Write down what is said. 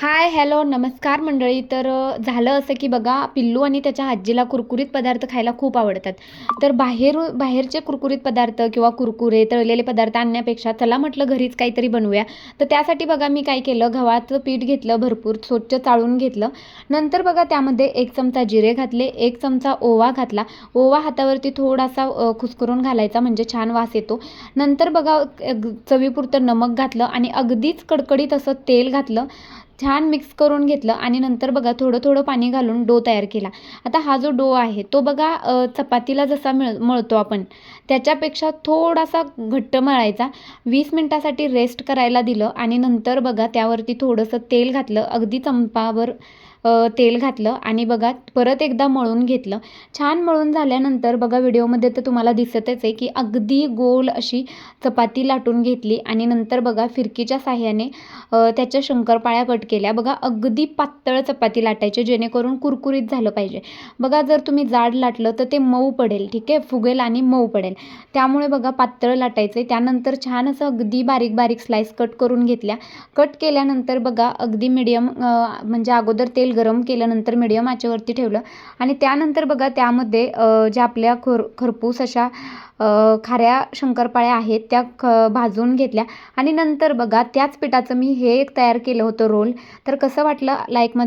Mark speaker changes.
Speaker 1: हाय, hello, नमस्कार मंडळी. तर झालं असं की बघा, पिल्लू आणि त्याच्या आजीला कुरकुरीत पदार्थ खायला खूप आवडतात. तर बाहेरचे कुरकुरीत पदार्थ किंवा कुरकुरे, तळलेले पदार्थ आणण्यापेक्षा चला म्हटलं घरीच काहीतरी बनवूया. तर त्यासाठी बघा मी काय केलं, गव्हाचं पीठ घेतलं, भरपूर स्वच्छ चाळून घेतलं. नंतर बघा त्यामध्ये 1 चमचा जिरे घातले, 1 चमचा ओवा घातला. ओवा हातावरती थोडासा खुस्करून घालायचा म्हणजे छान वास येतो. नंतर बघा चवीपुरतं नमक घातलं आणि अगदीच कडकडीत असं तेल घातलं. छान मिक्स करून घेतलं आणि नंतर बघा थोडं थोडं पाणी घालून डो तयार केला. आता हा जो डो आहे तो बघा चपातीला जसा मळतो आपण त्याच्यापेक्षा थोडासा घट्ट मळायचा. 20 मिनिटासाठी रेस्ट करायला दिलं आणि नंतर बघा त्यावरती थोडंसं तेल घातलं, अगदी चमचाभर तेल घातलं आणि बघा परत एकदा मळून घेतलं. छान मळून झाल्यानंतर बघा व्हिडिओमध्ये तर तुम्हाला दिसतच आहे की अगदी गोल अशी चपाती लाटून घेतली आणि नंतर बघा फिरकीच्या साहाय्याने त्याच्या शंकरपाळ्या कट केल्या. बघा अगदी पातळ चपाती लाटायची जेणेकरून कुरकुरीत झालं पाहिजे. बघा जर तुम्ही जाड लाटलं तर ते मऊ पडेल, ठीक आहे, फुगेल आणि मऊ पडेल. त्यामुळे बघा पातळ लाटायचं आहे. त्यानंतर छान असं अगदी बारीक बारीक स्लाइस कट करून घेतल्या. कट केल्यानंतर बघा अगदी मीडियम म्हणजे अगोदर तेल गरम केलं, नंतर मीडियम आचेवरती ठेवलं आणि त्यानंतर बघा त्यामध्ये ज्या आपल्या खरपूस अशा खाऱ्या शंकरपाळ्या आहेत त्या भाजून घेतल्या आणि नंतर बघा त्याच पिठाचं मी हे एक तयार केलं होतं रोल. तर कसं वाटलं लाईकमध्ये